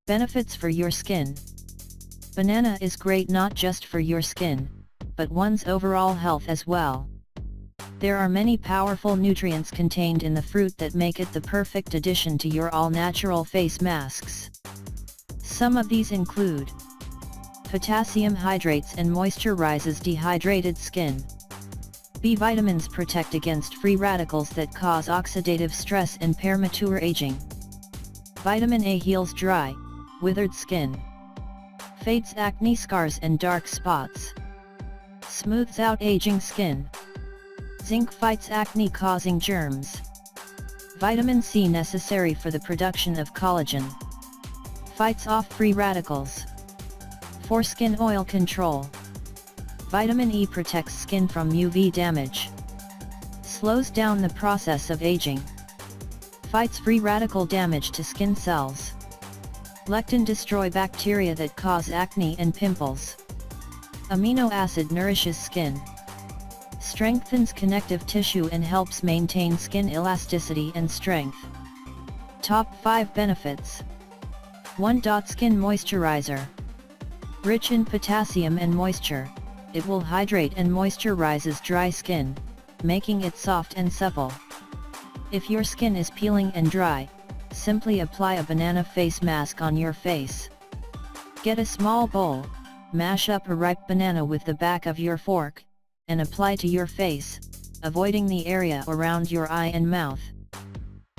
Benefits for your skin. Banana is great not just for your skin, but one's overall health as well. There are many powerful nutrients contained in the fruit that make it the perfect addition to your all-natural face masks. Some of these include: potassium hydrates and moisturizes dehydrated skin. B vitamins protect against free radicals that cause oxidative stress and premature aging. Vitamin A heals dry, withered skin. Fades acne scars and dark spots. Smooths out aging skin. Zinc fights acne-causing germs. Vitamin C necessary for the production of collagen. Fights off free radicals. For skin oil control. Vitamin E protects skin from UV damage. Slows down the process of aging. Fights free radical damage to skin cells. Lectin destroy bacteria that cause acne and pimples. Amino acid nourishes skin. Strengthens connective tissue and helps maintain skin elasticity and strength. Top 5 benefits. 1. Skin moisturizer. Rich in potassium and moisture, it will hydrate and moisturizes dry skin, making it soft and supple. If your skin is peeling and dry, simply apply a banana face mask on your face. Get a small bowl, mash up a ripe banana with the back of your fork, and apply to your face, avoiding the area around your eye and mouth.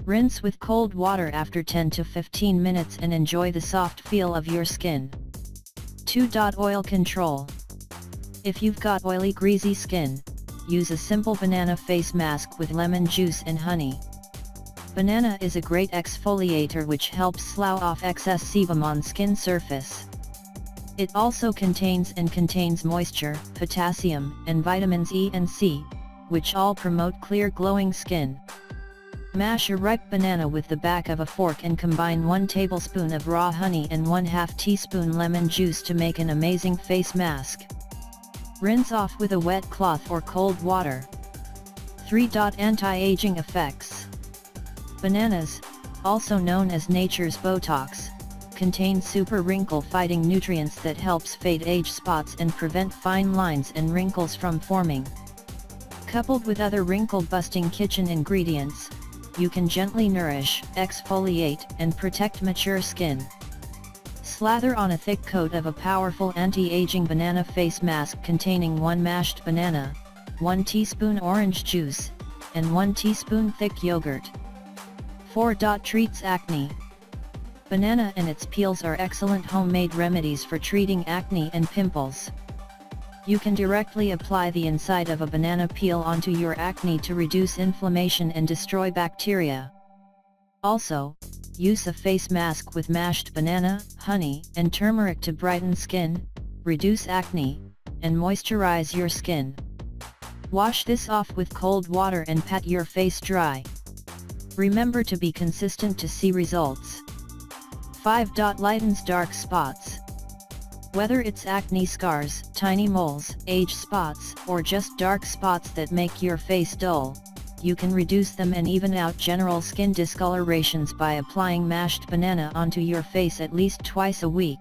Rinse with cold water after 10 to 15 minutes and enjoy the soft feel of your skin. 2. Oil control. If you've got oily, greasy skin, use a simple banana face mask with lemon juice and honey. Banana is a great exfoliator which helps slough off excess sebum on skin surface. It also contains moisture, potassium, and vitamins E and C, which all promote clear glowing skin. Mash a ripe banana with the back of a fork and combine 1 tablespoon of raw honey and 1/2 teaspoon lemon juice to make an amazing face mask. Rinse off with a wet cloth or cold water. 3. Anti-aging effects. Bananas, also known as nature's Botox, contain super wrinkle-fighting nutrients that helps fade age spots and prevent fine lines and wrinkles from forming. Coupled with other wrinkle-busting kitchen ingredients, you can gently nourish, exfoliate, and protect mature skin. Slather on a thick coat of a powerful anti-aging banana face mask containing 1 mashed banana, 1 teaspoon orange juice, and 1 teaspoon thick yogurt. 4. Treats acne. Banana and its peels are excellent homemade remedies for treating acne and pimples. You can directly apply the inside of a banana peel onto your acne to reduce inflammation and destroy bacteria. Also, use a face mask with mashed banana, honey, and turmeric to brighten skin, reduce acne, and moisturize your skin. Wash this off with cold water and pat your face dry. Remember to be consistent to see results. 5. Lightens dark spots. Whether it's acne scars, tiny moles, age spots, or just dark spots that make your face dull, you can reduce them and even out general skin discolorations by applying mashed banana onto your face at least twice a week.